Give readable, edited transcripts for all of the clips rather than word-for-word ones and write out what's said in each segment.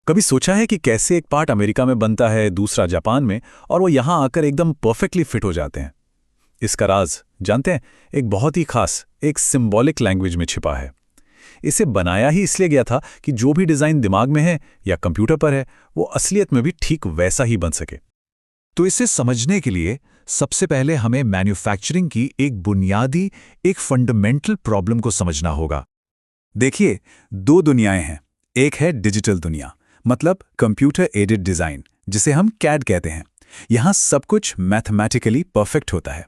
कभी सोचा है कि कैसे एक पार्ट अमेरिका में बनता है, दूसरा जापान में, और वो यहां आकर एकदम परफेक्टली फिट हो जाते हैं? इसका राज जानते हैं? एक बहुत ही खास, एक सिंबॉलिक लैंग्वेज में छिपा है। इसे बनाया ही इसलिए गया था कि जो भी डिज़ाइन दिमाग में है या कंप्यूटर पर है, वो असलियत में भी ठीक वैसा ही बन सके। तो इसे समझने के लिए सबसे पहले हमें मैन्युफैक्चरिंग की एक बुनियादी, एक फंडामेंटल प्रॉब्लम को समझना होगा। देखिए, दो दुनियाएं हैं। एक है डिजिटल दुनिया, मतलब कंप्यूटर एडेड डिज़ाइन, जिसे हम कैड कहते हैं। यहाँ सब कुछ मैथमेटिकली परफेक्ट होता है।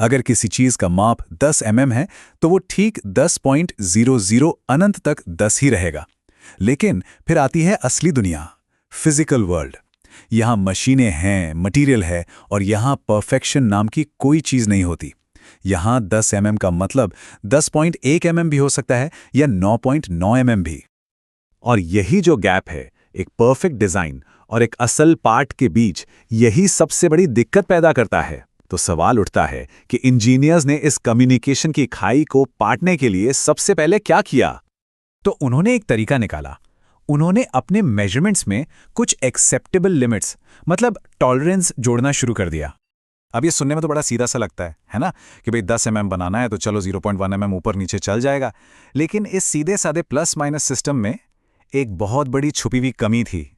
अगर किसी चीज़ का माप 10 है, तो वो ठीक 10.00 अनंत तक 10 ही रहेगा। लेकिन फिर आती है असली दुनिया, फिजिकल वर्ल्ड। यहाँ मशीनें हैं, मटेरियल है, और यहाँ परफेक्शन नाम की कोई चीज़ नहीं होती। यहाँ 10 का मतलब 10.1 भी हो सकता है, या 9.9 भी। और यही जो गैप है, एक परफेक्ट डिज़ाइन और एक असल पार्ट के बीच, यही सबसे बड़ी दिक्कत पैदा करता है। तो सवाल उठता है कि इंजीनियर्स ने इस कम्युनिकेशन की खाई को पाटने के लिए सबसे पहले क्या किया? तो उन्होंने एक तरीका निकाला। उन्होंने अपने मेजरमेंट्स में कुछ एक्सेप्टेबल लिमिट्स, मतलब टॉलरेंस, जोड़ना शुरू कर दिया। अब ये सुनने में तो बड़ा सीधा सा लगता है ना? कि भाई 10 बनाना है तो चलो 0.1 ऊपर नीचे चल जाएगा। लेकिन इस सीधे साधे प्लस माइनस सिस्टम में एक बहुत बड़ी छुपी हुई कमी थी।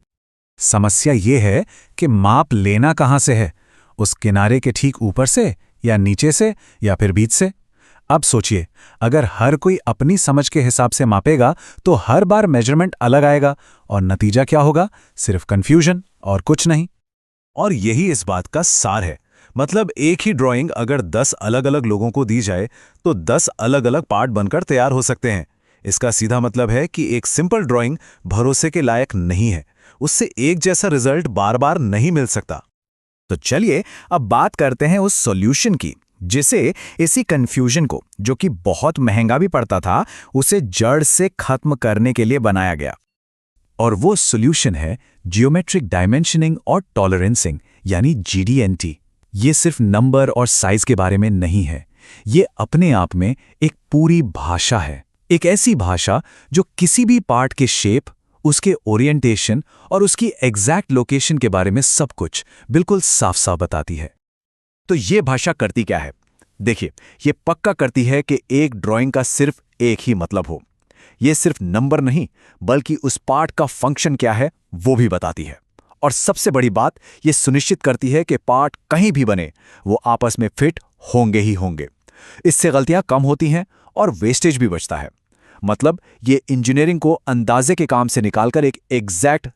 समस्या ये है कि माप लेना कहाँ से है? उस किनारे के ठीक ऊपर से, या नीचे से, या फिर बीच से? अब सोचिए, अगर हर कोई अपनी समझ के हिसाब से मापेगा तो हर बार मेजरमेंट अलग आएगा, और नतीजा क्या होगा? सिर्फ कंफ्यूजन और कुछ नहीं। और यही इस बात का सार है। मतलब एक ही ड्राइंग अगर 10 अलग अलग लोगों को दी जाए तो 10 अलग अलग पार्ट बनकर तैयार हो सकते हैं। इसका सीधा मतलब है कि एक सिंपल ड्राइंग भरोसे के लायक नहीं है। उससे एक जैसा रिजल्ट बार बार नहीं मिल सकता। तो चलिए अब बात करते हैं उस सॉल्यूशन की, जिसे इसी कंफ्यूजन को, जो कि बहुत महंगा भी पड़ता था, उसे जड़ से खत्म करने के लिए बनाया गया। और वो सॉल्यूशन है जियोमेट्रिक डायमेंशनिंग और टॉलरेंसिंग, यानी GD&T। ये सिर्फ नंबर और साइज के बारे में नहीं है। ये अपने आप में एक पूरी भाषा है। एक ऐसी भाषा जो किसी भी पार्ट के शेप, उसके ओरिएंटेशन और उसकी एग्जैक्ट लोकेशन के बारे में सब कुछ बिल्कुल साफ साफ बताती है। तो ये भाषा करती क्या है? देखिए, ये पक्का करती है कि एक ड्राइंग का सिर्फ एक ही मतलब हो। ये सिर्फ नंबर नहीं, बल्कि उस पार्ट का फंक्शन क्या है वो भी बताती है। और सबसे बड़ी बात, ये सुनिश्चित करती है कि पार्ट कहीं भी बने, वो आपस में फिट होंगे ही होंगे। इससे गलतियां कम होती हैं और वेस्टेज भी बचता है। मतलब ये इंजीनियरिंग को अंदाजे के काम से निकालकर एक एग्जैक्ट